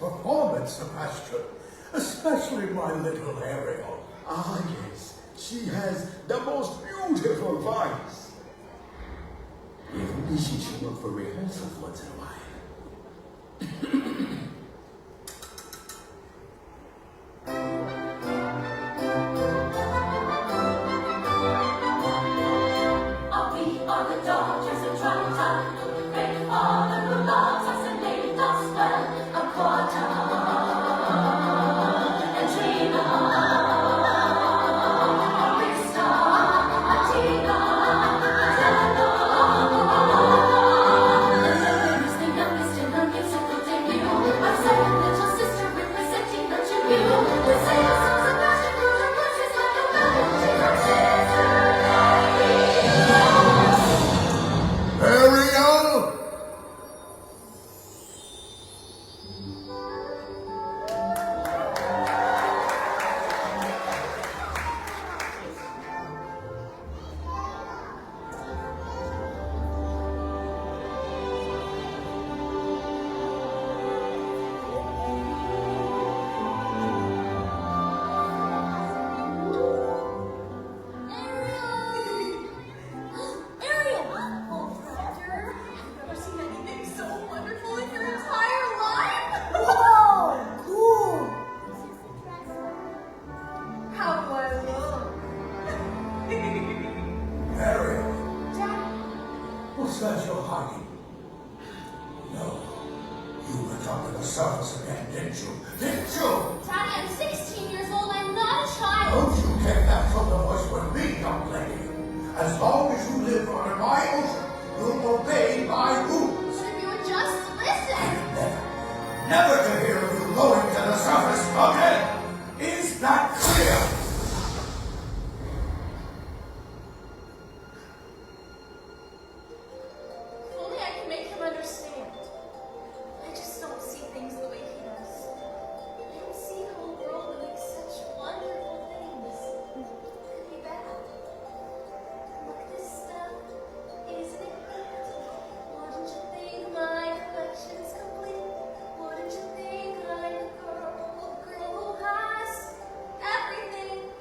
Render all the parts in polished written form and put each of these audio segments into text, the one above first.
performance, Sebastian. Especially my little Ariel. Ah, yes. She has the most beautiful voice. If only she should look for rehearsals once in a while. That you're hiding? No. You went up to the surface again, didn't you? Didn't you? Daddy, I'm 16 years old. I'm not a child. Don't you get that from the voice with me, young lady. As long as you live under my ocean, you'll obey my rules. But if you would just listen. Never to hear of you going to the surface again. Is that clear? Understand. I just don't see things the way he does. I don't see the whole world that makes such wonderful things. Could be bad. Look, this stuff isn't it great? Wouldn't you think my collection's complete? Wouldn't you think I'm a girl who has everything?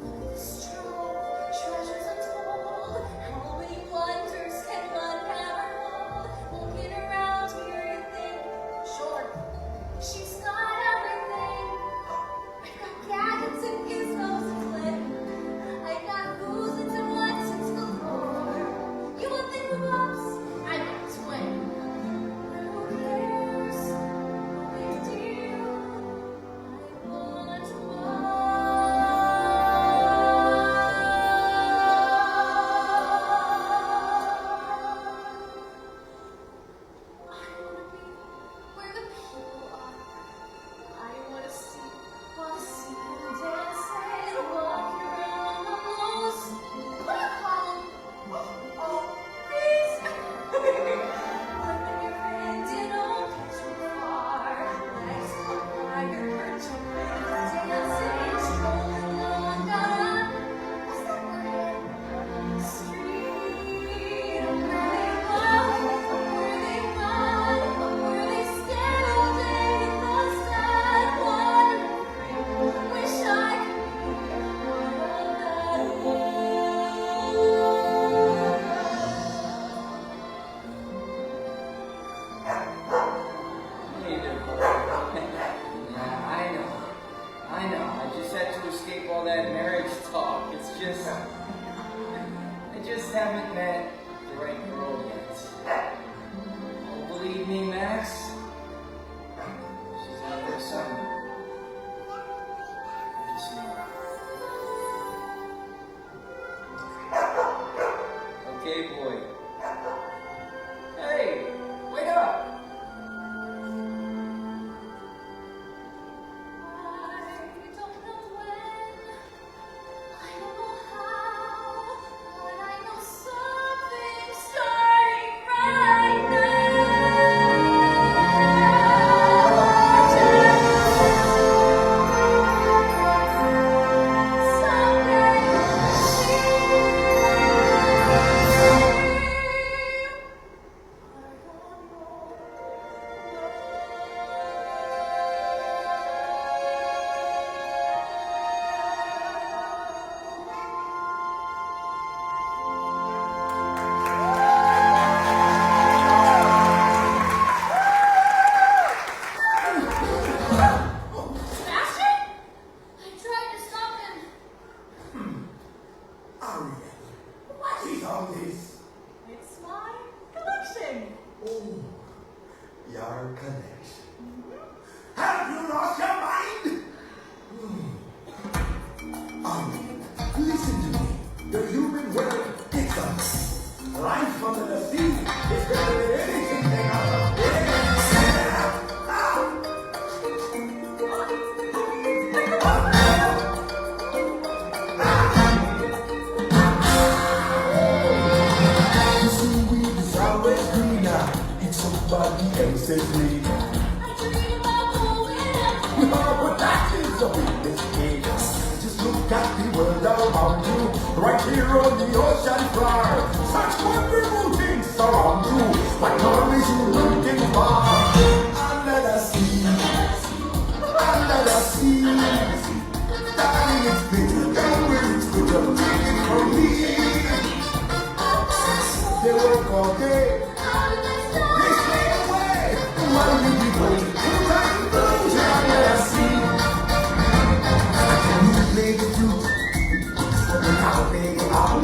Look at this trove, treasures untold. How many wonders can one have? Looking around here, you think, sure, she's got everything. I got gadgets and gizmos and clip. I got boozes and Watsons galore. You want the new box? I got a twin. But who cares? No big deal. I want more. Where the people are. this is me. I dream about going up. Oh, but that is a big mistake. Just look at the world around you, right here on the ocean floor. Such wonderful things surround you, but none is you looking for. Under the sea, under the sea. Darling, it's bitter, darling, it's bitter. Take it from me. They work all day. They stay away. Why do you be waiting? Trying to lose it under the sea. Can you play the flute? Open out, baby, out.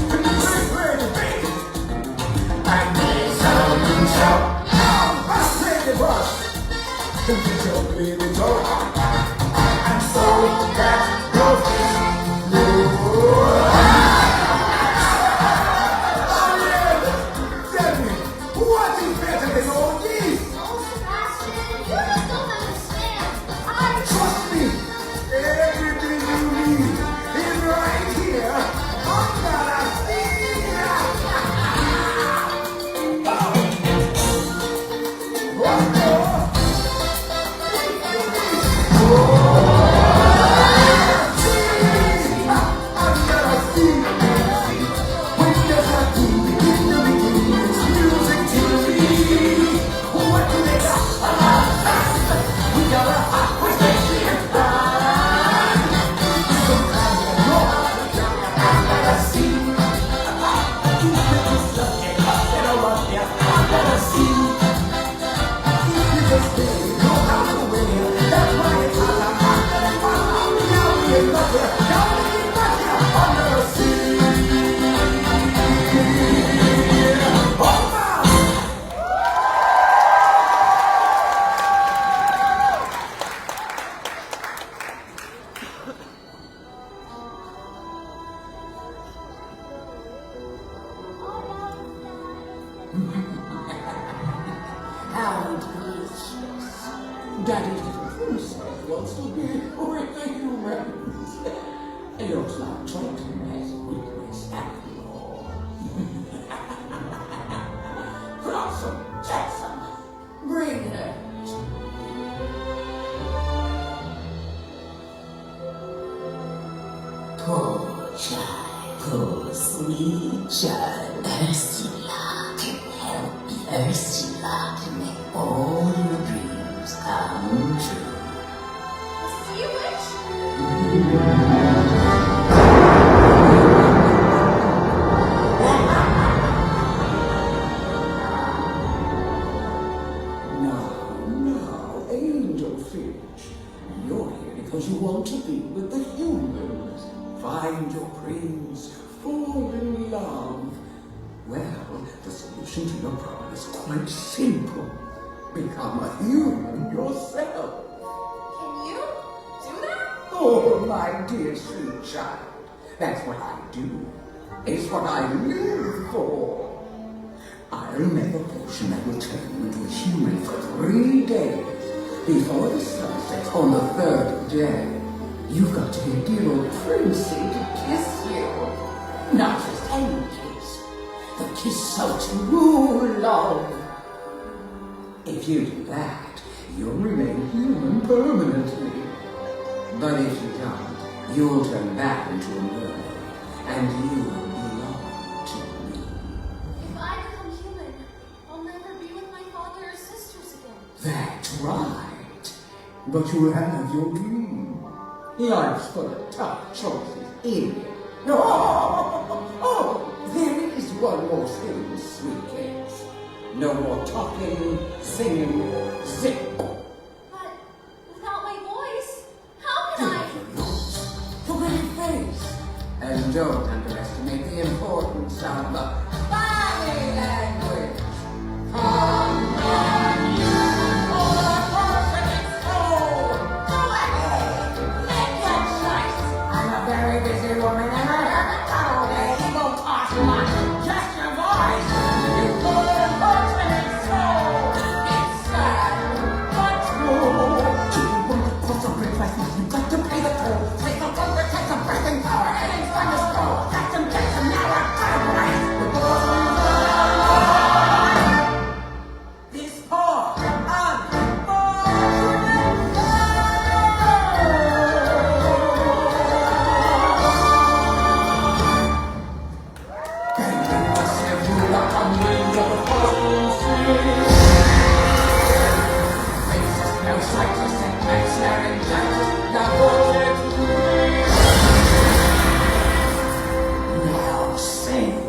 Can you play the bass? And play some you shout. Now, I play the brush. Can you just play the drum? And so that goes you. Tell me, what is better than all this? Oh, Sebastian, you just don't understand. Trust me, everything you need is right here under the sea. One more. Under the sea. When there's a king, it's music to me. What do they got? We got a hot position. Under the sea. You just look at us and around here. Under the sea. You just know how to win. That's why it's under the sea. Now we love you. Now we love you. Under the sea. Oh, my. How delicious. Daddy's little princess wants to be with the humans. It looks like Trenton has weakness after all. Blossom Jackson, bring her. Poor child, poor sweet child. Ursula can help you. Ursula can make all your dreams come true. Sea witch? Now, Angel Finch, you're here because you want to be with the humans. Find your prince, fall in love. Well, the solution to your problem is quite simple. Become a human yourself. Can you do that? Oh, my dear sweet child, that's what I do. It's what I live for. I'll make a potion that will turn you into a human for 3 days. Before the sun sets on the 3rd day, you've got to get dear old Princey to kiss you. Not just any kiss, the kiss so true love. If you do that, you'll remain human permanently. But if you don't, you'll turn back into a mermaid, and you will belong to me. If I become human, I'll never be with my father or sisters again. That's right. But you have your dream. Life's full of tough choices, isn't it? There is one more thing, sweet kids. No more talking, singing, zip. But without my voice, how can I? The pretty face. And don't underestimate the importance of the body language. Come on, you for a perfect soul. Go ahead, make your choice. I'm a very busy woman and I haven't got it won't cost much. Just your voice. You for a perfect soul. It's sad. Every sightless and man-snaring giant, now vortex now sing.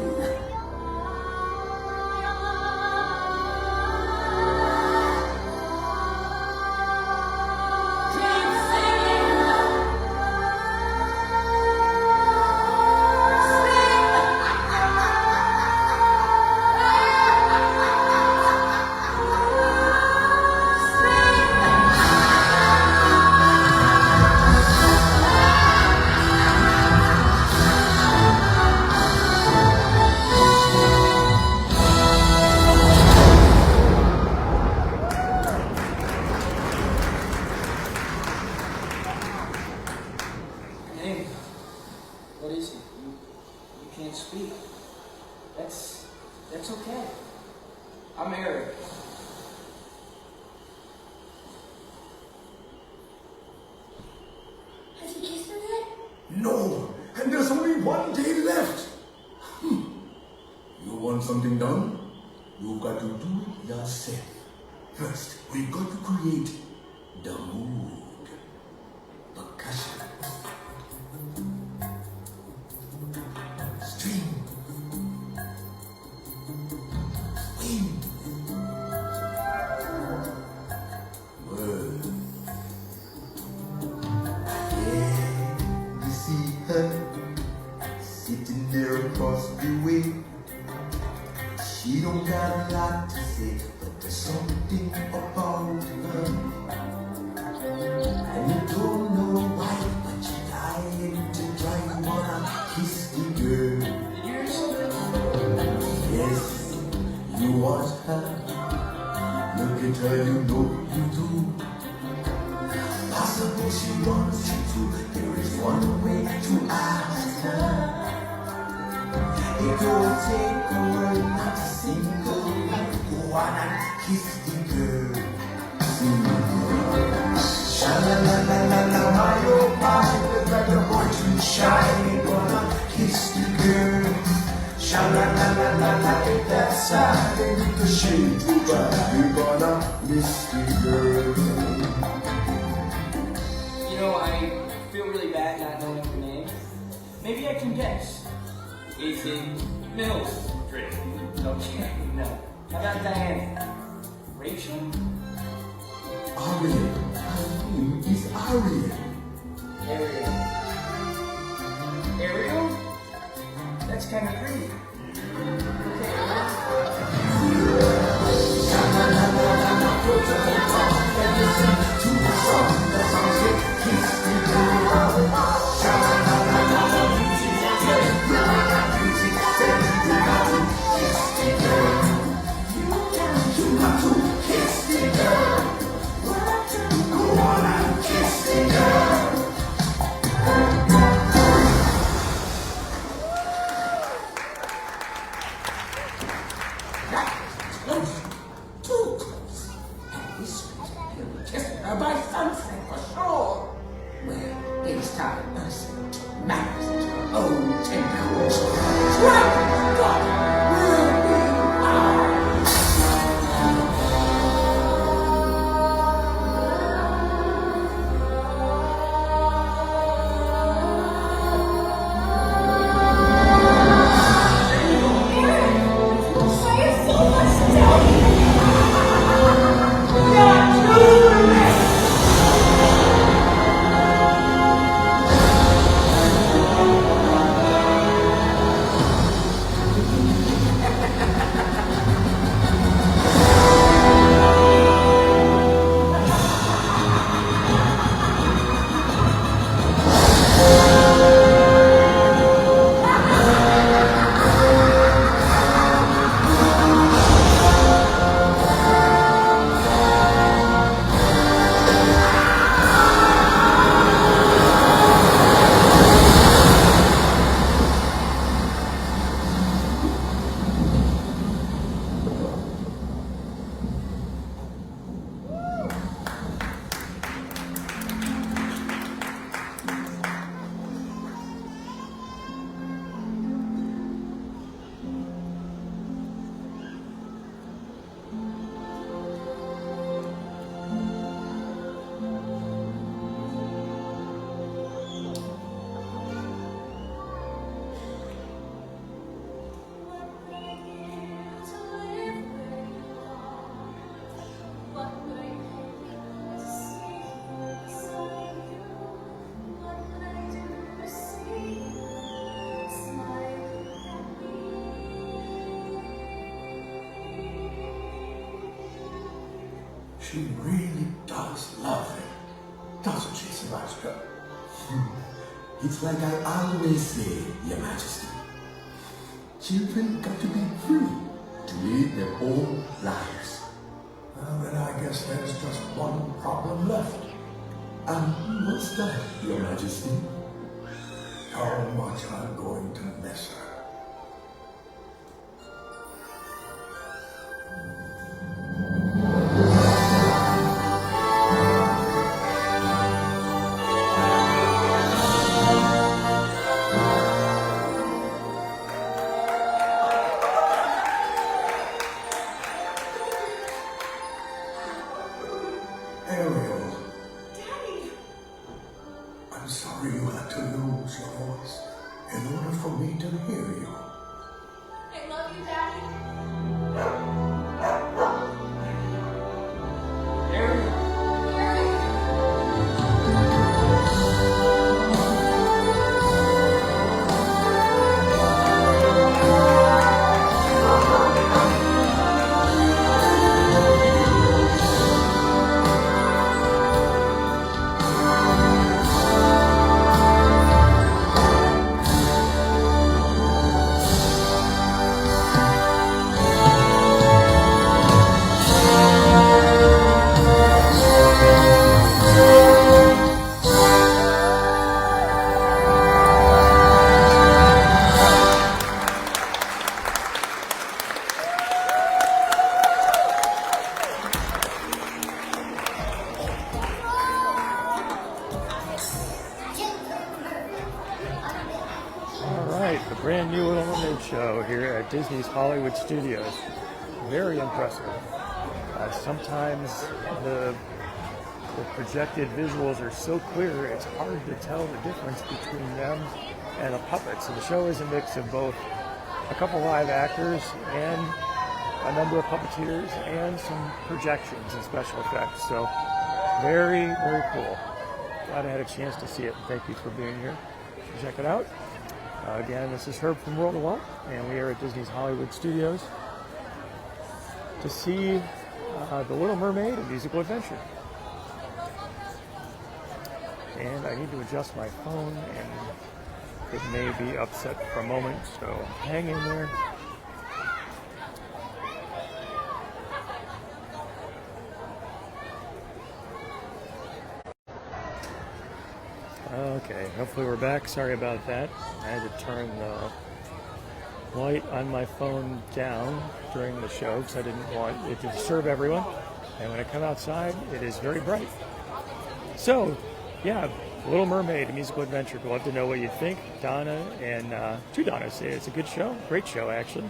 Hey, what is it? You can't speak. That's okay. I'm Eric. Has he kissed her yet? No, and there's only one day left. You want something done? You've got to do it yourself. First, we've got to create the mood. Percussion. String. Wind. Word. Yeah, you see her sitting there across the way. She don't got a lot to say, but there's something about her. And you don't know why, but you're dying to try. You wanna kiss the girl. Did you hear something? Yes, you want her. Look at her, you know you do. Possible she wants you to. There is one way to ask her. It don't take a word, not a single word. Go on and kiss the girl. Sing sha-la-la-la-la-la, my oh my, look like a boy too shy. You gonna kiss the girl. Sha-la-la-la-la-la, if that's sad, then it's a shame to try. You gonna miss the girl. You know, I feel really bad not knowing your name. Maybe I can guess. Is it Mildred? Okay, no. How about Diana? Rachel? Ariel, her name is Ariel. Ariel? Ariel? That's kind of pretty. Too close. And this will kiss her by sunset for sure. Well, it's time us to manage our own tendrils. Dragon's daughter will be ours. I have so much to tell you. She really does love him, doesn't she, Sebastian? It's like I always say, Your Majesty. Children got to be free to live their own lives. Well, then I guess there's just one problem left. And what's that, Your Majesty? How much I'm going to miss her. Ariel. Daddy! I'm sorry you had to lose your voice in order for me to hear you. I love you, Daddy. Ariel. Alright, the brand new Little Mermaid show here at Disney's Hollywood Studios. Very impressive. Sometimes the projected visuals are so clear it's hard to tell the difference between them and the puppets. So the show is a mix of both a couple live actors and a number of puppeteers and some projections and special effects. So very, very cool. Glad I had a chance to see it. Thank you for being here. Check it out. Again, this is Herb from World of Walt, and we are at Disney's Hollywood Studios to see The Little Mermaid, a musical adventure. And I need to adjust my phone, and it may be upset for a moment, so hang in there. Okay, hopefully we're back. Sorry about that. I had to turn the light on my phone down during the show because I didn't want it to disturb everyone. And when I come outside, it is very bright. So, yeah, Little Mermaid, a musical adventure. We'd love to know what you think. Donna and two Donnas say it's a good show. Great show, actually.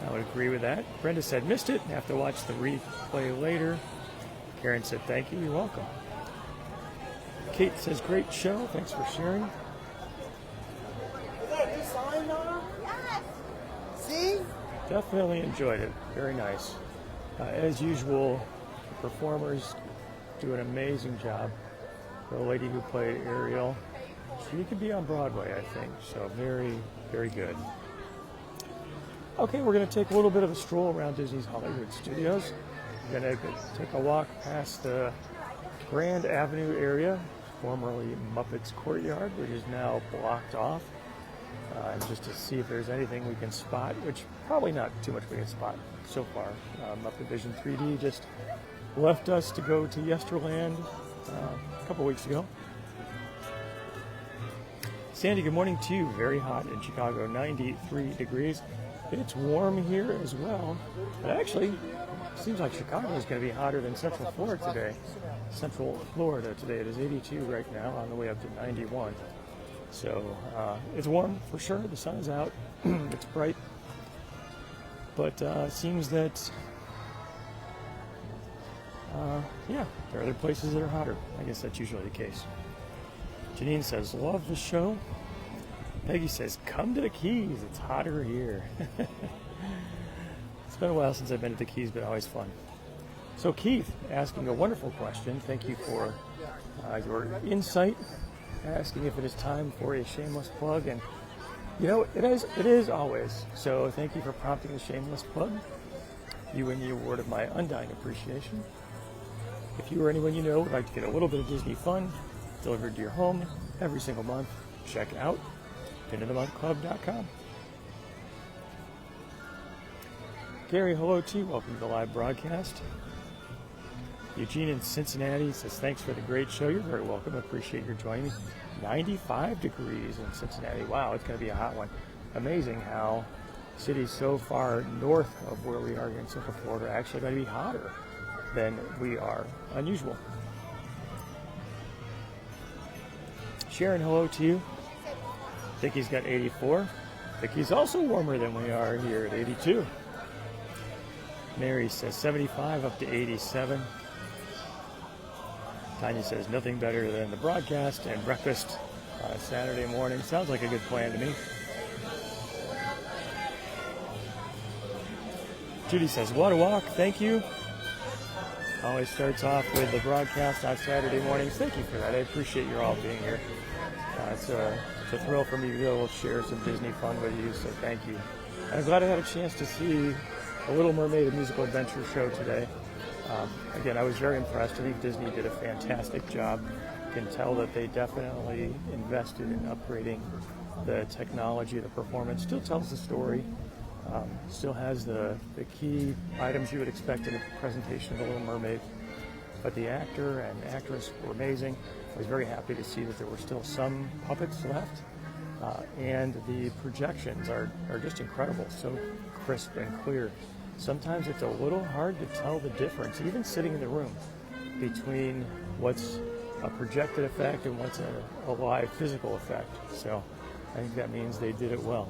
I would agree with that. Brenda said, missed it. Have to watch the replay later. Karen said, thank you. You're welcome. Kate says, great show. Thanks for sharing. Is that a new sign, Nora? Yes. See? Definitely enjoyed it. Very nice. As usual, the performers do an amazing job. The lady who played Ariel, she could be on Broadway, I think. So very, very good. Okay, we're going to take a little bit of a stroll around Disney's Hollywood Studios. We're going to take a walk past the Grand Avenue area, formerly Muppets Courtyard, which is now blocked off, just to see if there's anything we can spot, which probably not too much we can spot so far. Muppet Vision 3D just left us to go to Yesterland a couple weeks ago. Sandy, good morning to you. Very hot in Chicago, 93 degrees. It's warm here as well, but actually, seems like Chicago is going to be hotter than Central Florida today. Central Florida today, it is 82 right now, on the way up to 91. So it's warm for sure. The sun is out. It's bright. But it seems that, yeah, there are other places that are hotter. I guess that's usually the case. Janine says, love the show. Peggy says, come to the Keys. It's hotter here. It's been a while since I've been to the Keys, but always fun. So Keith, asking a wonderful question. Thank you for your insight. Asking if it is time for a shameless plug. And, you know, it is always. So thank you for prompting the shameless plug. You win the award of my undying appreciation. If you or anyone you know would like to get a little bit of Disney fun delivered to your home every single month, check out pinofthemonthclub.com. Gary, hello to you. Welcome to the live broadcast. Eugene in Cincinnati says, thanks for the great show. You're very welcome. Appreciate your joining me. 95 degrees in Cincinnati. Wow, it's going to be a hot one. Amazing how cities so far north of where we are here in Central Florida are actually going to be hotter than we are. Unusual. Sharon, hello to you. Vicky's got 84. Vicky's also warmer than we are here at 82. Mary says 75 up to 87. Tanya says nothing better than the broadcast and breakfast on a Saturday morning. Sounds like a good plan to me. Judy says, what a walk, thank you. Always starts off with the broadcast on Saturday mornings. Thank you for that. I appreciate you all being here. It's a thrill for me to be able to share some Disney fun with you, so thank you. I'm glad I had a chance to see a Little Mermaid, a musical adventure show today. Again, I was very impressed. I think Disney did a fantastic job. You can tell that they definitely invested in upgrading the technology, the performance. Still tells the story. Still has the key items you would expect in a presentation of The Little Mermaid. But the actor and actress were amazing. I was very happy to see that there were still some puppets left. And the projections are just incredible, so crisp and clear. Sometimes it's a little hard to tell the difference, even sitting in the room, between what's a projected effect and what's a live physical effect. So I think that means they did it well.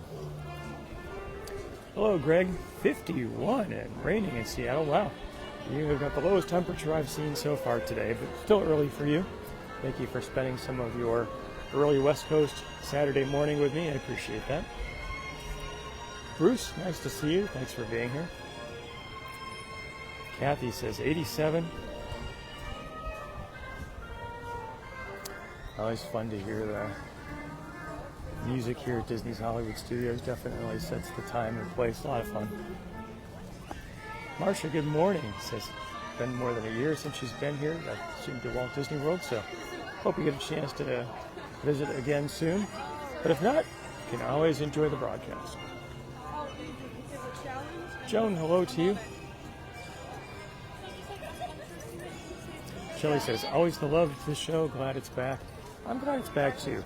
Hello, Greg. 51 and raining in Seattle. Wow. You have got the lowest temperature I've seen so far today, but still early for you. Thank you for spending some of your early West Coast Saturday morning with me. I appreciate that. Bruce, nice to see you. Thanks for being here. Kathy says 87. Always fun to hear the music here at Disney's Hollywood Studios. Definitely sets the time and place. A lot of fun. Marcia, good morning. Says it's been more than a year since she's been here. I assume to Walt Disney World, so hope you get a chance to visit again soon. But if not, you can always enjoy the broadcast. Joan, hello to you. Shelley says, always the love of this show. Glad it's back. I'm glad it's back too.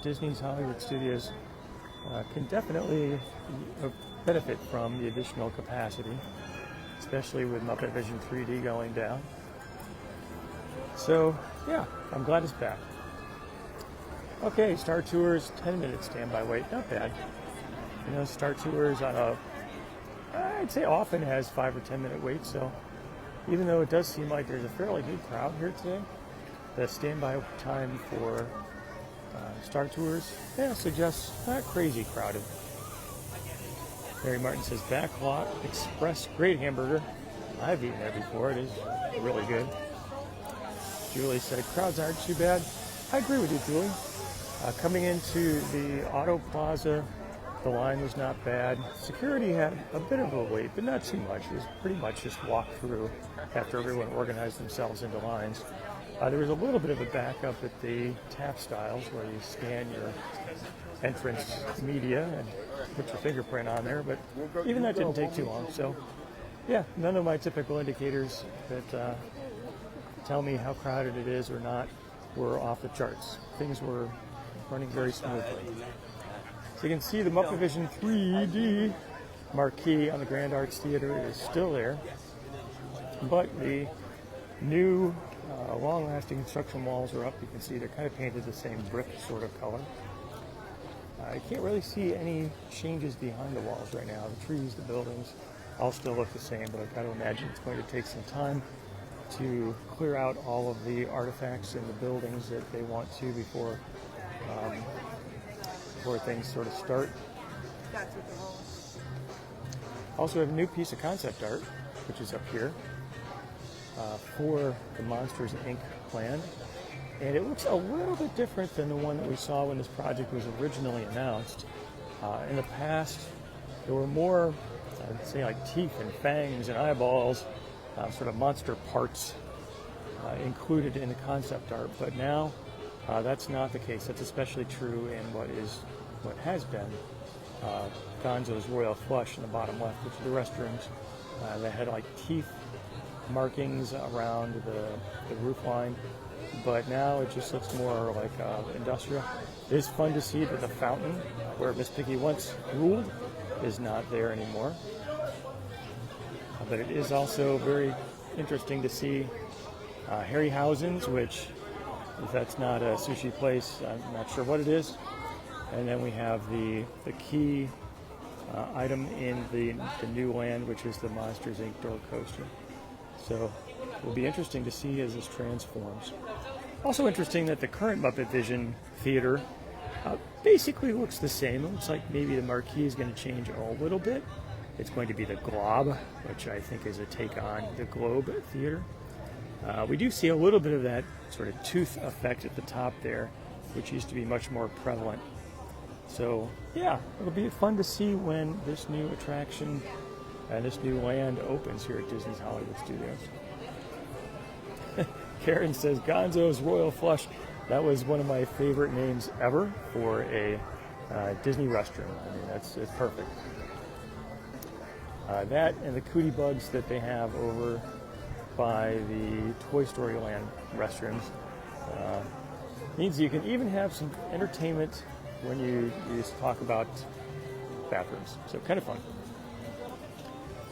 Disney's Hollywood Studios can definitely benefit from the additional capacity, especially with Muppet Vision 3D going down. So, yeah, I'm glad it's back. Okay, Star Tours, 10-minute standby wait. Not bad. You know, Star Tours I'd say often has 5 or 10-minute wait, so even though it does seem like there's a fairly good crowd here today, the standby time for Star Tours suggests not crazy crowded. Mary Martin says, Backlot Express, great hamburger. I've eaten there before. It is really good. Julie said, crowds aren't too bad. I agree with you, Julie. Coming into the Auto Plaza, the line was not bad. Security had a bit of a wait, but not too much. It was pretty much just walk through after everyone organized themselves into lines. There was a little bit of a backup at the tap styles where you scan your entrance media and put your fingerprint on there, but even that didn't take too long. So, yeah, none of my typical indicators that tell me how crowded it is or not were off the charts. Things were running very smoothly. So you can see the Muppet Vision 3D marquee on the Grand Arts Theater is still there, but the new long-lasting construction walls are up. You can see they're kind of painted the same brick sort of color. I can't really see any changes behind the walls right now. The trees, the buildings, all still look the same, but I've got to imagine it's going to take some time to clear out all of the artifacts in the buildings that they want to before things sort of start. Also have a new piece of concept art, which is up here, for the Monsters, Inc. plan. And it looks a little bit different than the one that we saw when this project was originally announced. In the past, there were more, I'd say, like teeth and fangs and eyeballs, sort of monster parts included in the concept art, but now that's not the case. That's especially true in what has been Gonzo's Royal Flush in the bottom left, which are the restrooms that had like teeth markings around the roof line, but now it just looks more like industrial. It is fun to see that the fountain, where Miss Piggy once ruled, is not there anymore. But it is also very interesting to see Harryhausen's, which, if that's not a sushi place, I'm not sure what it is. And then we have the key item in the new land, which is the Monsters Inc. door coaster. So it will be interesting to see as this transforms. Also interesting that the current Muppet Vision Theater basically looks the same. It looks like maybe the marquee is going to change a little bit. It's going to be the Glob, which I think is a take on the Globe Theater. We do see a little bit of that sort of tooth effect at the top there, which used to be much more prevalent. So yeah, it'll be fun to see when this new attraction and this new land opens here at Disney's Hollywood Studios. Karen says Gonzo's Royal Flush. That was one of my favorite names ever for a Disney restroom. I mean, it's perfect. That and the Cootie Bugs that they have over by the Toy Story Land restrooms means you can even have some entertainment when you just talk about bathrooms. So kind of fun.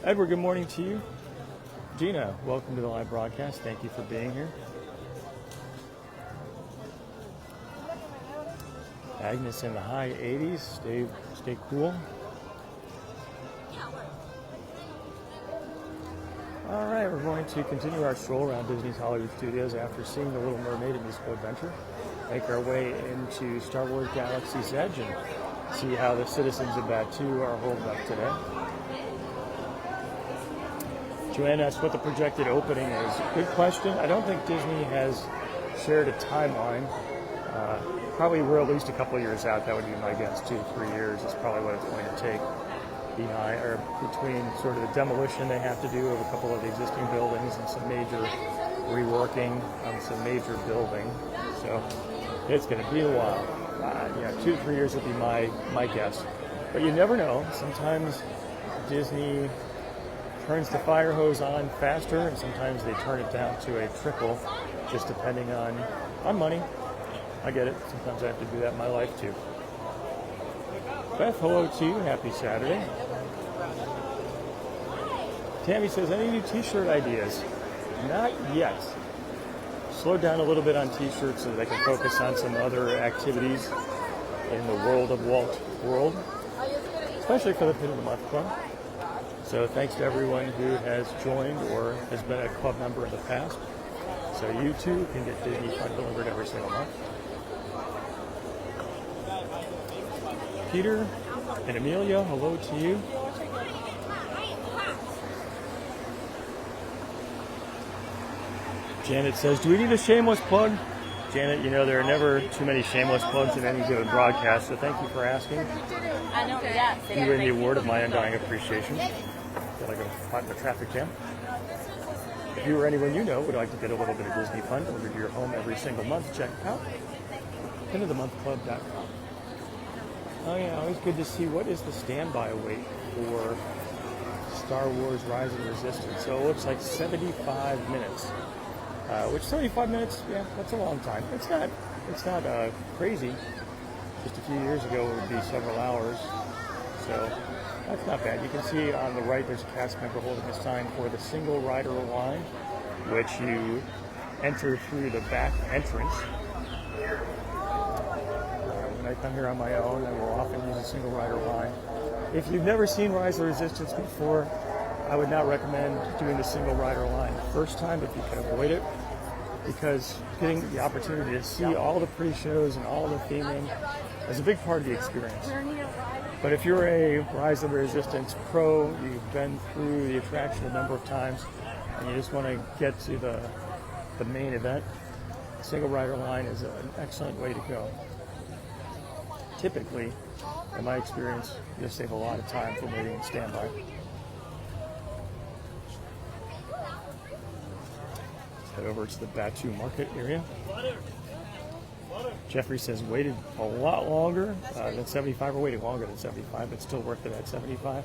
Edward, good morning to you. Gina, welcome to the live broadcast. Thank you for being here. Agnes in the high 80s. Stay cool. All right, we're going to continue our stroll around Disney's Hollywood Studios after seeing The Little Mermaid: A Musical Adventure. Make our way into Star Wars Galaxy's Edge and see how the citizens of Batuu are holding up today. Joanne asked what the projected opening is. Good question. I don't think Disney has shared a timeline. Probably we're at least a couple of years out. That would be my guess. 2 to 3 years is probably what it's going to take between sort of the demolition they have to do of a couple of the existing buildings and some major reworking on some major building. So it's going to be a while. 2 to 3 years would be my guess. But you never know. Sometimes Disney turns the fire hose on faster, and sometimes they turn it down to a trickle, just depending on money. I get it. Sometimes I have to do that in my life too. Beth, hello to you. Happy Saturday. Tammy says, any new t-shirt ideas? Not yet. Slowed down a little bit on t-shirts so that I can focus on some other activities in the World of Walt world, especially for the Pin of the Month Club. So thanks to everyone who has joined or has been a club member in the past. So you too can get Disney Fun delivered every single month. Peter and Amelia, hello to you. Janet says, do we need a shameless plug? Janet, you know there are never too many shameless plugs in any given broadcast, so thank you for asking. I know, yeah. You win the award of my undying appreciation. Feel like I'm caught in a traffic jam. If you or anyone you know would like to get a little bit of Disney fun delivered to your home every single month, check it out. pinofthemonthclub.com. Oh yeah, always good to see what is the standby wait for Star Wars Rise of the Resistance. So it looks like 75 minutes. Which 75 minutes, yeah, that's a long time. It's not crazy. Just a few years ago it would be several hours. So that's not bad. You can see on the right there's a cast member holding a sign for the single rider line, which you enter through the back entrance. When I come here on my own, I will often use a single rider line. If you've never seen Rise of the Resistance before, I would not recommend doing the single rider line first time if you can avoid it, because getting the opportunity to see all the pre-shows and all the theming is a big part of the experience. But if you're a Rise of the Resistance pro, you've been through the attraction a number of times, and you just want to get to the main event, single rider line is an excellent way to go. Typically, in my experience, you'll save a lot of time from waiting in standby. Head over to the Batuu market area. Jeffrey says waited a lot longer than 75, or waited longer than 75, but still worth it at 75.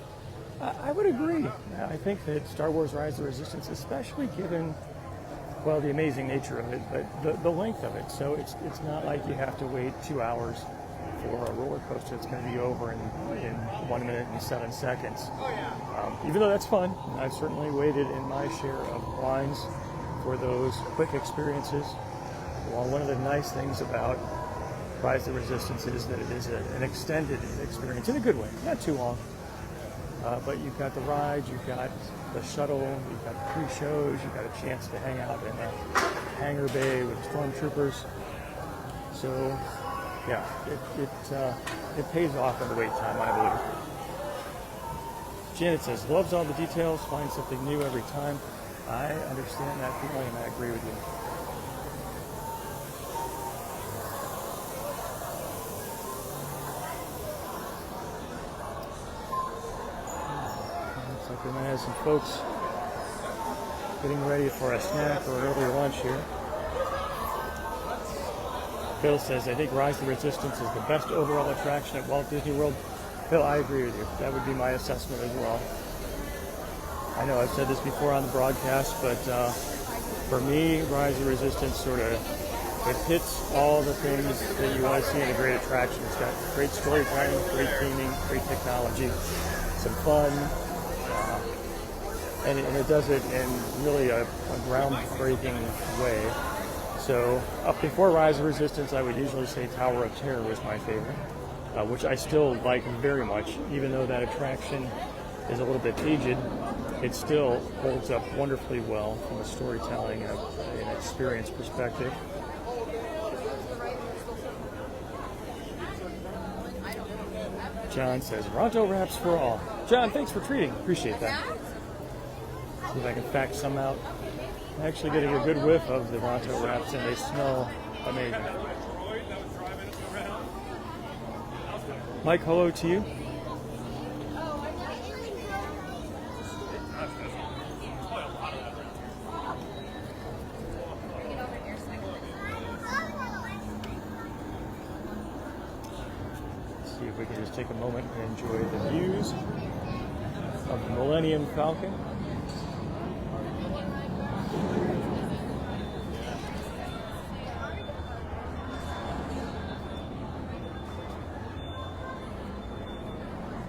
I would agree. I think that Star Wars Rise of the Resistance, especially given, well, the amazing nature of it, but the length of it. So it's not like you have to wait 2 hours for a roller coaster that's going to be over in 1 minute and 7 seconds. Even though that's fun, I've certainly waited in my share of lines for those quick experiences. Well, one of the nice things about Rise of the Resistance is that it is an extended experience in a good way, not too long. But you've got the ride, you've got the shuttle, you've got the pre-shows, you've got a chance to hang out in the hangar bay with the stormtroopers. So, yeah, it pays off in the wait time, I believe. Janet says, loves all the details, finds something new every time. I understand that feeling, and I agree with you. Looks like we might have some folks getting ready for a snack or an early lunch here. Phil says, I think Rise of the Resistance is the best overall attraction at Walt Disney World. Phil, I agree with you. That would be my assessment as well. I know I've said this before on the broadcast, but for me, Rise of the Resistance sort of, it hits all the things that you want to see in a great attraction. It's got great storytelling, great theming, great technology, some fun, and it does it in really a groundbreaking way. So up before Rise of Resistance, I would usually say Tower of Terror was my favorite, which I still like very much, even though that attraction is a little bit aged. It still holds up wonderfully well from a storytelling and experience perspective. John says, Ronto wraps for all. John, thanks for treating. Appreciate that. See if I can fact some out. I'm actually getting a good whiff of the Ronto wraps, and they smell amazing. Mike, hello to you. See if we can just take a moment and enjoy the views of the Millennium Falcon.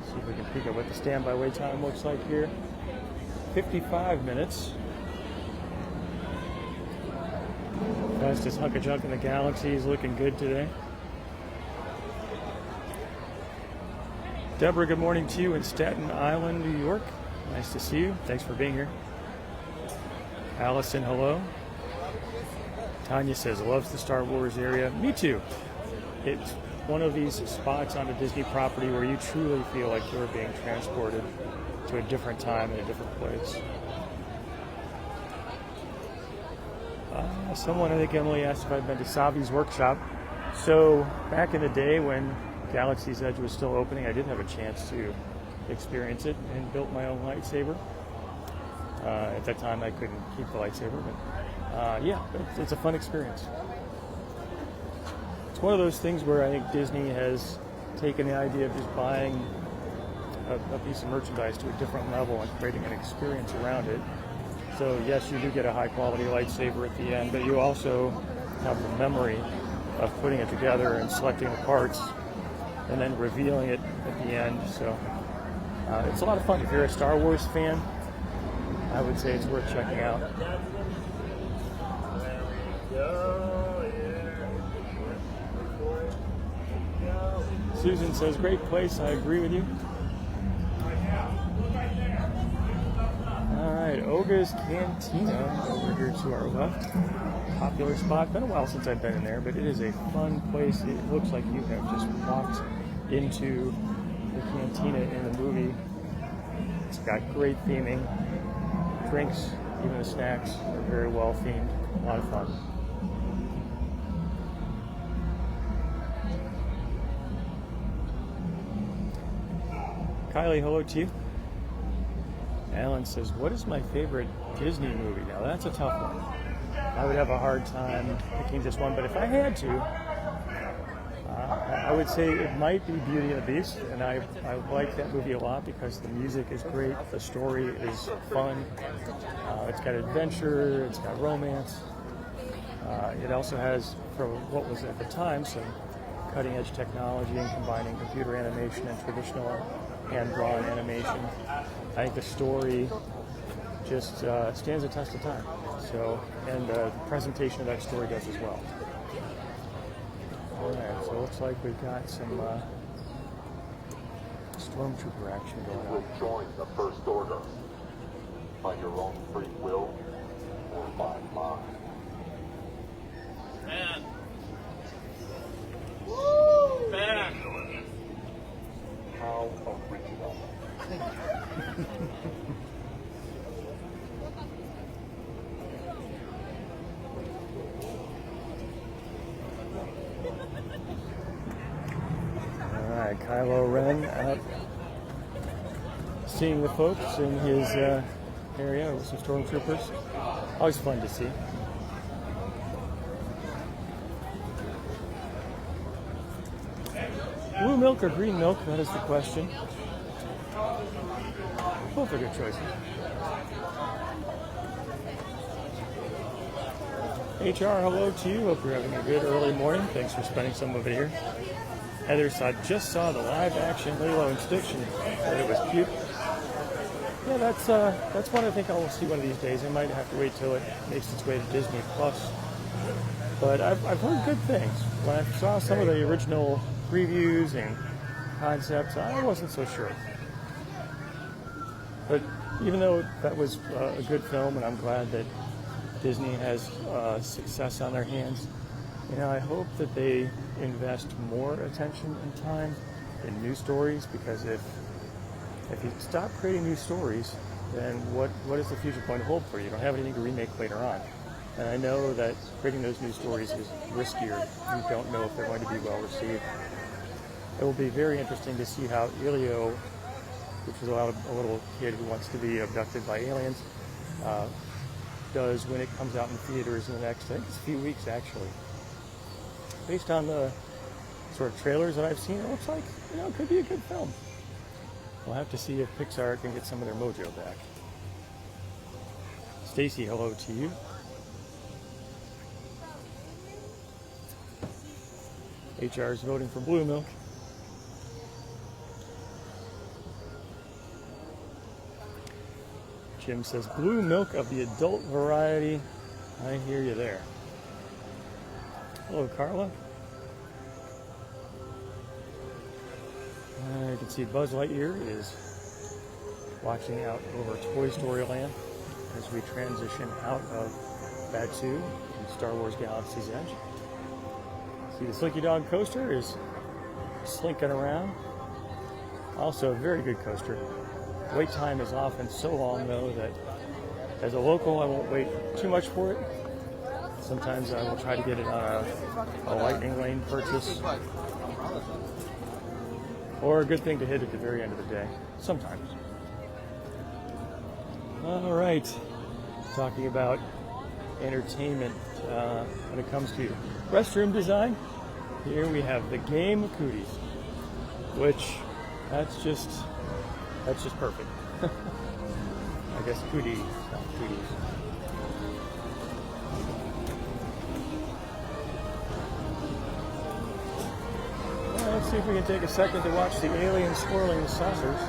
See if we can peek at what the standby wait time looks like here. 55 minutes. Fastest hunk of junk in the galaxy is looking good today. Deborah, good morning to you in Staten Island, New York. Nice to see you. Thanks for being here. Allison, hello. Tanya says, loves the Star Wars area. Me too. It's one of these spots on a Disney property where you truly feel like you're being transported to a different time and a different place. Someone, I think Emily, asked if I'd been to Savi's workshop. So back in the day when Galaxy's Edge was still opening, I did have a chance to experience it and built my own lightsaber. At that time, I couldn't keep the lightsaber, but yeah, it's a fun experience. It's one of those things where I think Disney has taken the idea of just buying a piece of merchandise to a different level and creating an experience around it. So yes, you do get a high-quality lightsaber at the end, but you also have the memory of putting it together and selecting the parts and then revealing it at the end. So it's a lot of fun. If you're a Star Wars fan, I would say it's worth checking out. Susan says, great place. I agree with you. All right, Oga's Cantina over here to our left. Popular spot. Been a while since I've been in there, but it is a fun place. It looks like you have just walked into the cantina in the movie. It's got great theming. Drinks, even the snacks, are very well themed. A lot of fun. Kylie, hello to you. Alan says, what is my favorite Disney movie? Now that's a tough one. I would have a hard time picking just one. But if I had to, I would say it might be Beauty and the Beast, and I like that movie a lot because the music is great, the story is fun, it's got adventure, it's got romance. It also has, for what was at the time, some cutting-edge technology and combining computer animation and traditional hand-drawn animation. I think the story just stands the test of time. So, and the presentation of that story does as well. All right, so it looks like we've got some stormtrooper action going on. You will join the First Order by your own free will or by mine. Man. Woo! Man. How original. Alright, Kylo Ren out seeing the folks in his area with some stormtroopers. Always fun to see. Blue milk or green milk? That is the question. Both are good choices. HR, hello to you. Hope you're having a good early morning. Thanks for spending some of it here. Heather just saw the live action Lilo and Stitch and said it was cute. Yeah, that's one I think I'll see one of these days. I might have to wait till it makes its way to Disney Plus. But I've heard good things. When I saw some of the original previews and concepts, I wasn't so sure. But even though that was a good film, and I'm glad that Disney has success on their hands, I hope that they invest more attention and time in new stories, because if you stop creating new stories, then what is the future going to hold for you? You don't have anything to remake later on. And I know that creating those new stories is riskier. You don't know if they're going to be well received. It will be very interesting to see how Elio, which is a little kid who wants to be abducted by aliens, does when it comes out in theaters in the next, I think it's a few weeks actually. Based on the sort of trailers that I've seen, it looks like, it could be a good film. We'll have to see if Pixar can get some of their mojo back. Stacy, hello to you. HR is voting for blue milk. Jim says blue milk of the adult variety. I hear you there. Hello, Carla. You can see Buzz Lightyear is watching out over Toy Story Land as we transition out of Batuu in Star Wars Galaxy's Edge. See, the Slinky Dog coaster is slinking around. Also a very good coaster. Wait time is often so long, though, that as a local, I won't wait too much for it. Sometimes I will try to get it on a lightning lane purchase. Or a good thing to hit at the very end of the day. Sometimes. All right. Talking about entertainment when it comes to restroom design. Here we have the Game Cooties, which that's just perfect. I guess cooties, not cooties. Well, let's see if we can take a second to watch the aliens swirling the saucers.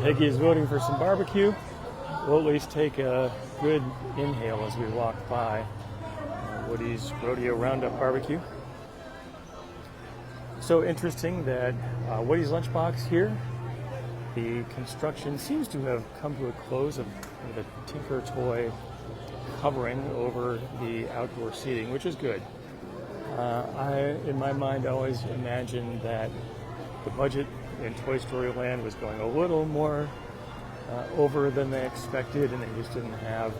Peggy is voting for some barbecue. We'll at least take a good inhale as we walk by Woody's Rodeo Roundup Barbecue. So interesting that Woody's Lunchbox here, the construction seems to have come to a close with a Tinker toy covering over the outdoor seating, which is good. In my mind, I always imagined that the budget in Toy Story Land was going a little more over than they expected, and they just didn't have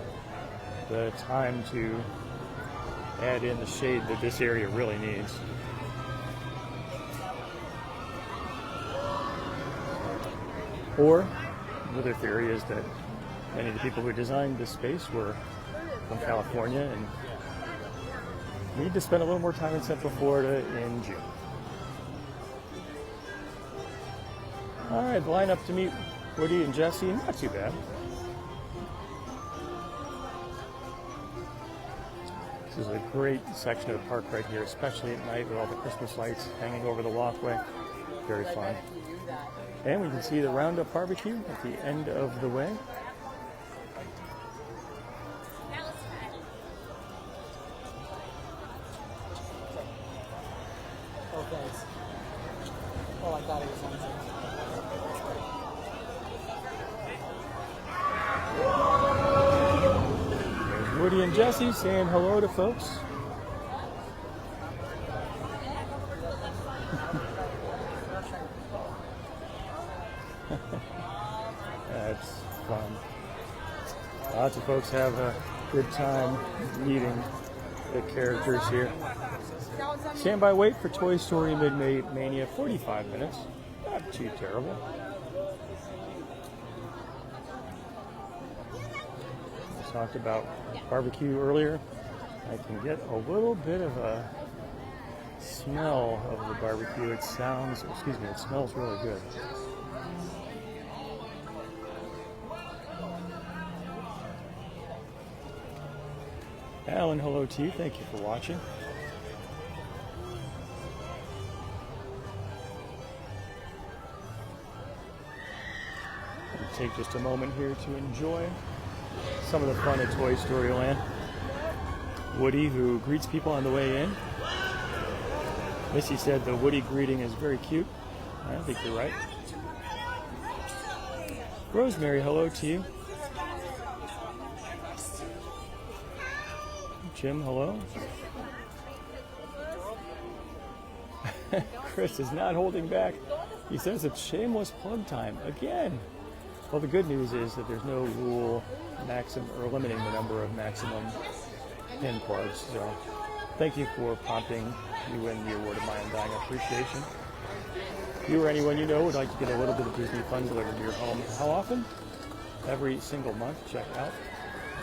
the time to add in the shade that this area really needs. Or another theory is that many of the people who designed this space were from California and need to spend a little more time in Central Florida in June. All right, line up to meet Woody and Jessie. Not too bad. This is a great section of the park right here, especially at night with all the Christmas lights hanging over the walkway. Very fun. And we can see the Roundup Barbecue at the end of the way. Oh, I thought it was on. There's Woody and Jessie saying hello to folks. That's fun. Lots of folks have a good time meeting the characters here. Stand by wait for Toy Story Midnight Mania, 45 minutes. Not too terrible. We talked about barbecue earlier. I can get a little bit of a smell of the barbecue. It smells really good. Alan, hello to you. Thank you for watching. I'll take just a moment here to enjoy some of the fun at Toy Story Land. Woody, who greets people on the way in. Missy said the Woody greeting is very cute. I think you're right. Rosemary, hello to you. Jim, hello. Chris is not holding back. He says it's shameless plug time again. Well, the good news is that there's no rule limiting the number of maximum pin plugs. So thank you for prompting. You win the award of my undying appreciation. You or anyone you know would like to get a little bit of Disney fun delivered to your home. How often? Every single month. Check out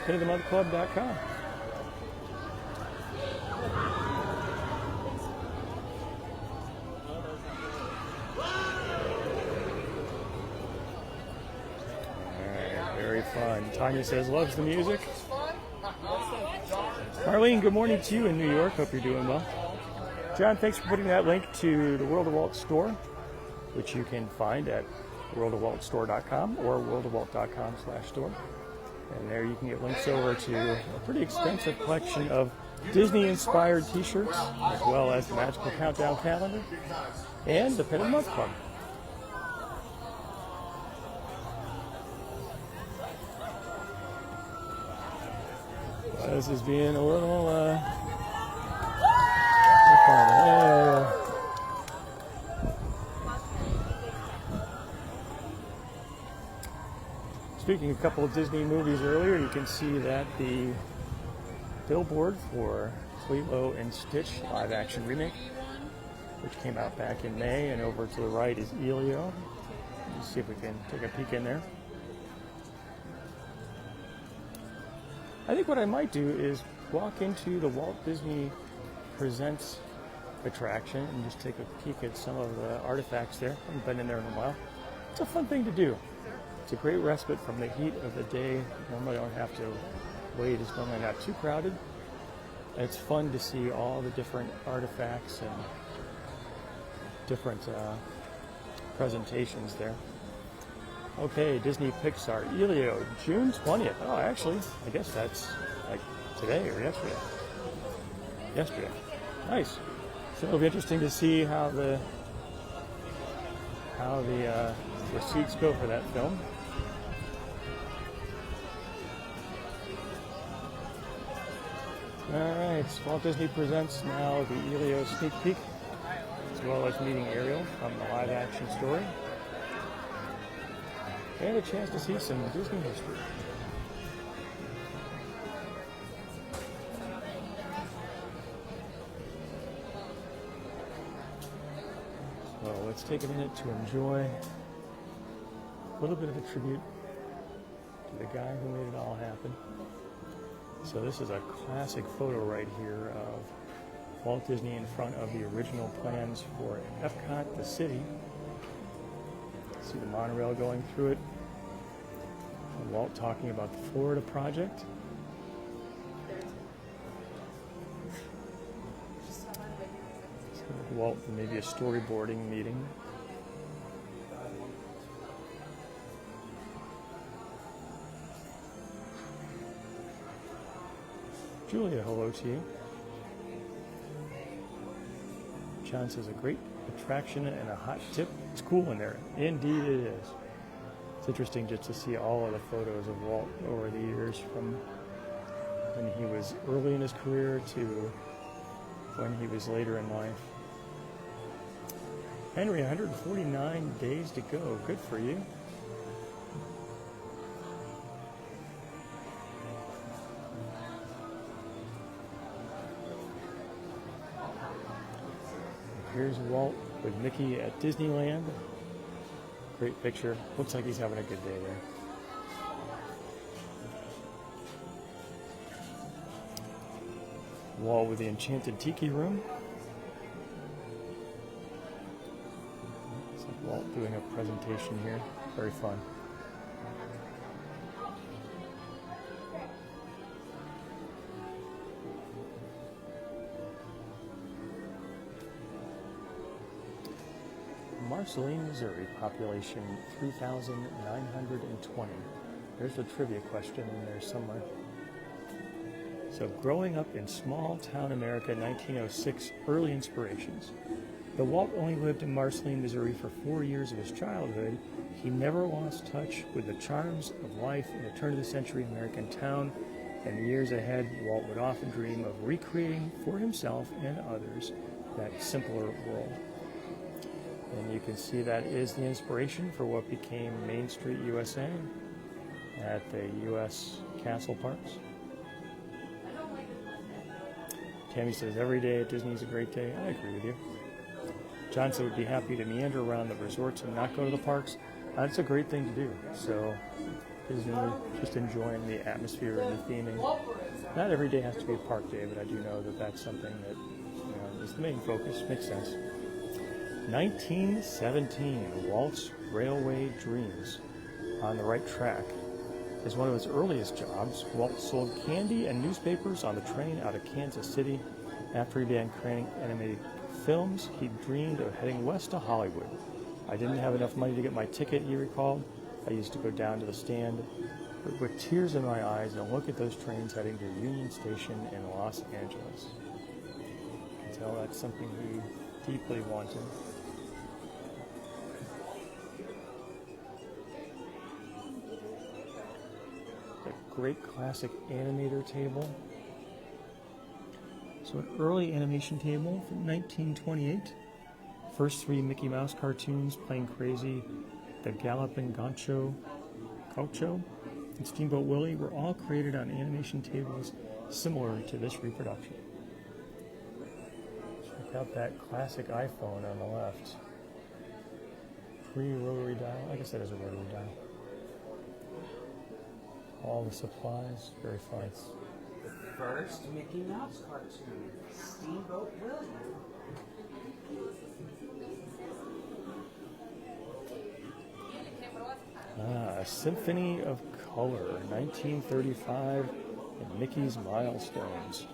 pinofthemonthclub.com. Fun. Tanya says, loves the music. Marlene, good morning to you in New York. Hope you're doing well. John, thanks for putting that link to the World of Walt store, which you can find at worldofwaltstore.com or worldofwalt.com/store. And there you can get links over to a pretty extensive collection of Disney-inspired t-shirts, as well as the Magical Countdown calendar and the Pin of the Month Club. This is being a little Speaking of a couple of Disney movies earlier, you can see that the billboard for Lilo and Stitch live-action remake, which came out back in May, and over to the right is Elio. Let's see if we can take a peek in there. I think what I might do is walk into the Walt Disney Presents attraction and just take a peek at some of the artifacts there. I haven't been in there in a while. It's a fun thing to do. It's a great respite from the heat of the day. Normally I don't have to wait. It's normally not too crowded. And it's fun to see all the different artifacts and different presentations there. Okay, Disney Pixar, Elio, June 20th. Oh, actually, I guess that's like today or yesterday. Yesterday. Nice. So it'll be interesting to see how the receipts go for that film. Alright, Walt Disney Presents now the Elio sneak peek, as well as meeting Ariel from the live action story. And a chance to see some Disney history. So let's take a minute to enjoy a little bit of a tribute to the guy who made it all happen. So this is a classic photo right here of Walt Disney in front of the original plans for Epcot, the city. See the monorail going through it. And Walt talking about the Florida project. So Walt, maybe a storyboarding meeting. Julia, hello to you. John says a great attraction and a hot tip. It's cool in there. Indeed it is. It's interesting just to see all of the photos of Walt over the years, from when he was early in his career to when he was later in life. Henry, 149 days to go. Good for you. Here's Walt with Mickey at Disneyland. Great picture. Looks like he's having a good day there. Walt with the Enchanted Tiki Room. It's like Walt doing a presentation here. Very fun. Marceline, Missouri, population 3,920. There's the trivia question in there somewhere. So, growing up in small town America, 1906, early inspirations. Though Walt only lived in Marceline, Missouri for 4 years of his childhood, he never lost touch with the charms of life in a turn-of-the-century American town. In the years ahead, Walt would often dream of recreating for himself and others that simpler world. And you can see that is the inspiration for what became Main Street USA at the U.S. Castle Parks. Tammy says, every day at Disney is a great day. I agree with you. Johnson would be happy to meander around the resorts and not go to the parks. That's a great thing to do. So Disney, just enjoying the atmosphere and the theming. Not every day has to be a park day, but I do know that that's something that is the main focus. Makes sense. 1917, Walt's Railway Dreams. On the right track is one of his earliest jobs. Walt sold candy and newspapers on the train out of Kansas City. After he began creating animated films, he dreamed of heading west to Hollywood. I didn't have enough money to get my ticket, he recalled. I used to go down to the stand with tears in my eyes and look at those trains heading to Union Station in Los Angeles. You can tell that's something he deeply wanted. Great classic animator table. So an early animation table from 1928. First 3 Mickey Mouse cartoons, Playing Crazy, The Galloping Gaucho, and Steamboat Willie were all created on animation tables similar to this reproduction. Check out that classic iPhone on the left. Pre-rotary dial. I guess that is a rotary dial. All the supplies, very fun. The first Mickey Mouse cartoon, Steamboat Willie. A Symphony of Color, 1935, and Mickey's Milestones.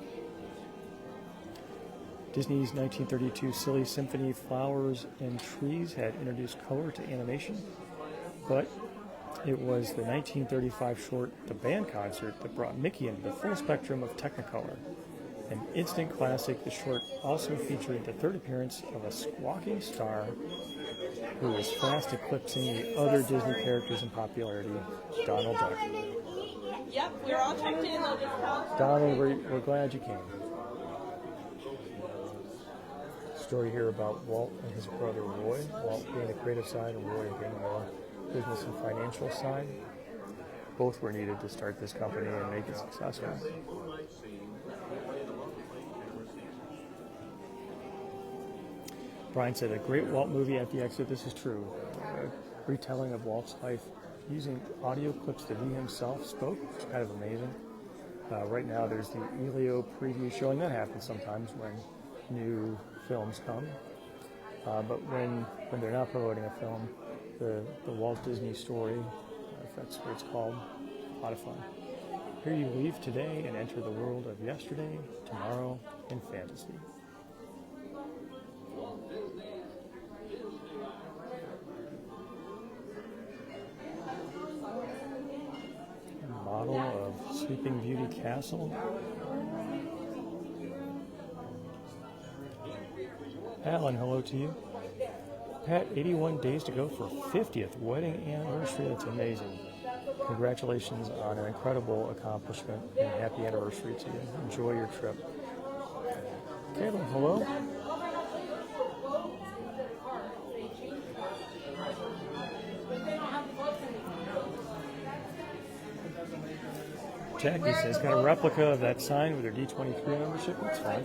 Disney's 1932 Silly Symphony Flowers and Trees had introduced color to animation, but It was the 1935 short The Band Concert that brought Mickey into the full spectrum of Technicolor. An instant classic, the short also featured the third appearance of a squawking star who was fast eclipsing the other Disney characters in popularity, Donald Duck. Yep, we're all checked in. Donald, we're glad you came. Story here about Walt and his brother Roy. Walt being the creative side and Roy being the business and financial side. Both were needed to start this company and make it successful. Brian said, a great Walt movie at the exit. This is true. A retelling of Walt's life using audio clips that he himself spoke, which is kind of amazing. Right now there's the Elio preview showing. That happens sometimes when new films come. But when they're not promoting a film, the Walt Disney story, if that's what it's called, a lot of fun. Here you leave today and enter the world of yesterday, tomorrow, and fantasy. Model of Sleeping Beauty Castle. Alan, hello to you. Pat, 81 days to go for 50th wedding anniversary. That's amazing. Congratulations on an incredible accomplishment and happy anniversary to you. Enjoy your trip. Caleb, hello. Jackie says, got a replica of that sign with her D23 membership. That's fine.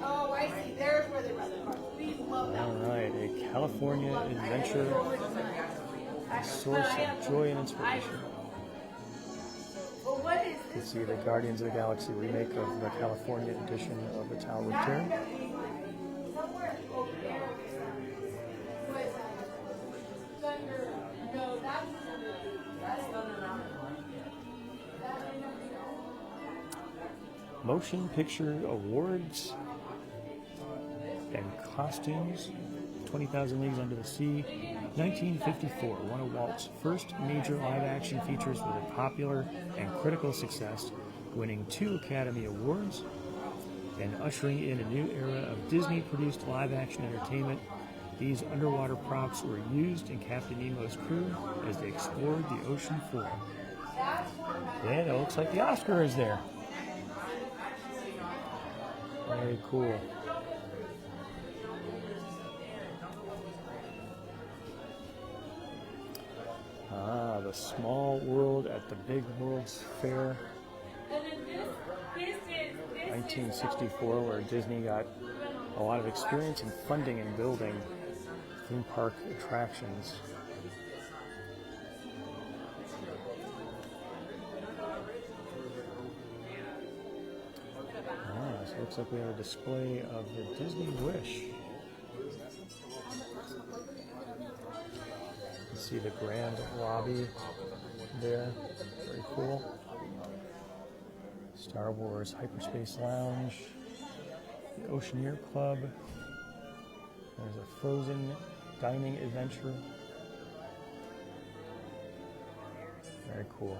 Oh, I see. There's where they run the car. All right, a California adventure, a source of joy and inspiration. You can see the Guardians of the Galaxy remake of the California edition of the Tower of Terror. Motion Picture Awards and costumes. 20,000 Leagues Under the Sea. 1954, one of Walt's first major live-action features with a popular and critical success, winning 2 Academy Awards and ushering in a new era of Disney-produced live-action entertainment. These underwater props were used in Captain Nemo's crew as they explored the ocean floor. And it looks like the Oscar is there. Very cool. The Small World at the Big World's Fair. 1964, where Disney got a lot of experience in funding and building theme park attractions. So it looks like we have a display of the Disney Wish. You see the grand lobby there, very cool. Star Wars Hyperspace Lounge, the Oceaneer Club. There's a Frozen dining adventure. Very cool.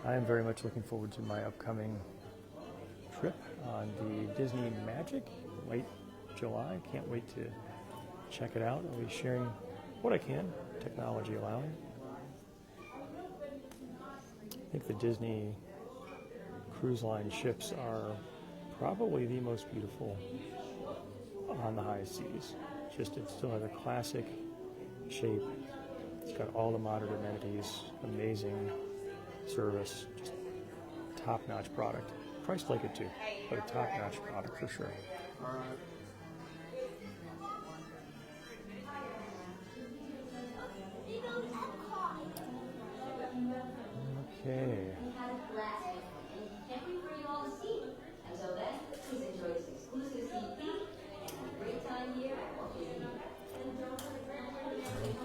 I am very much looking forward to my upcoming trip on the Disney Magic, late July. Can't wait to check it out. I'll be sharing what I can, technology allowing. I think the Disney cruise line ships are probably the most beautiful on the high seas. Just it still has a classic shape. It's got all the modern amenities, amazing service, just top-notch product. Priced like it too, but a top-notch product for sure. Okay.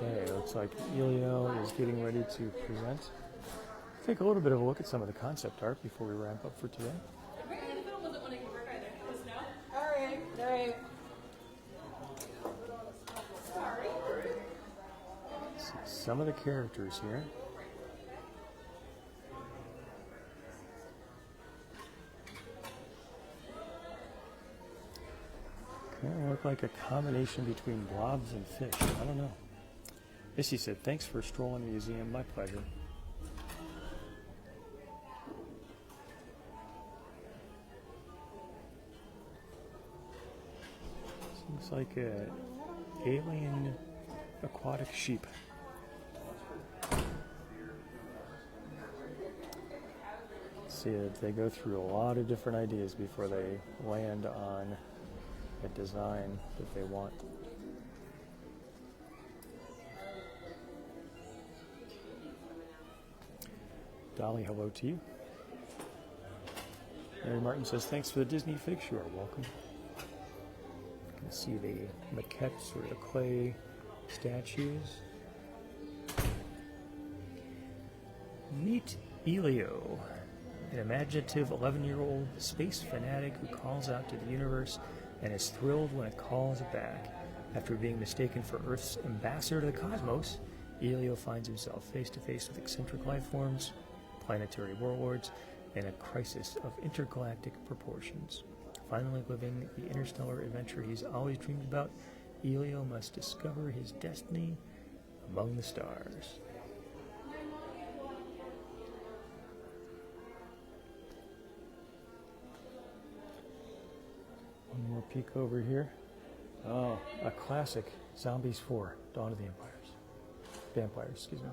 Okay, looks like Elio is getting ready to present. Take a little bit of a look at some of the concept art before we ramp up for today. Alright. This is some of the characters here. Kind of look like a combination between blobs and fish. I don't know. Missy said, thanks for strolling the museum. My pleasure. Seems like a alien aquatic sheep. See, they go through a lot of different ideas before they land on a design that they want. Dolly, hello to you. Mary Martin says, thanks for the Disney fix. You are welcome. You can see the maquettes or the clay statues. Meet Elio, an imaginative 11-year-old space fanatic who calls out to the universe and is thrilled when it calls back. After being mistaken for Earth's ambassador to the cosmos, Elio finds himself face to face with eccentric life forms, planetary warlords, and a crisis of intergalactic proportions. Finally living the interstellar adventure he's always dreamed about, Elio must discover his destiny among the stars. One more peek over here. Oh, a classic, Zombies 4, Dawn of the Vampires, excuse me.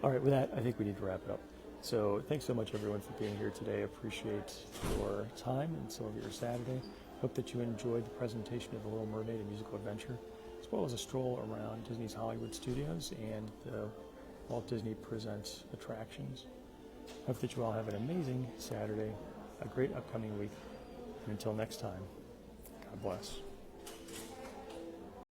All right, with that, I think we need to wrap it up. So thanks so much, everyone, for being here today. Appreciate your time and some of your Saturday. Hope that you enjoyed the presentation of The Little Mermaid, a musical adventure, as well as a stroll around Disney's Hollywood Studios and the Walt Disney Presents attractions. Hope that you all have an amazing Saturday, a great upcoming week, and until next time, God bless.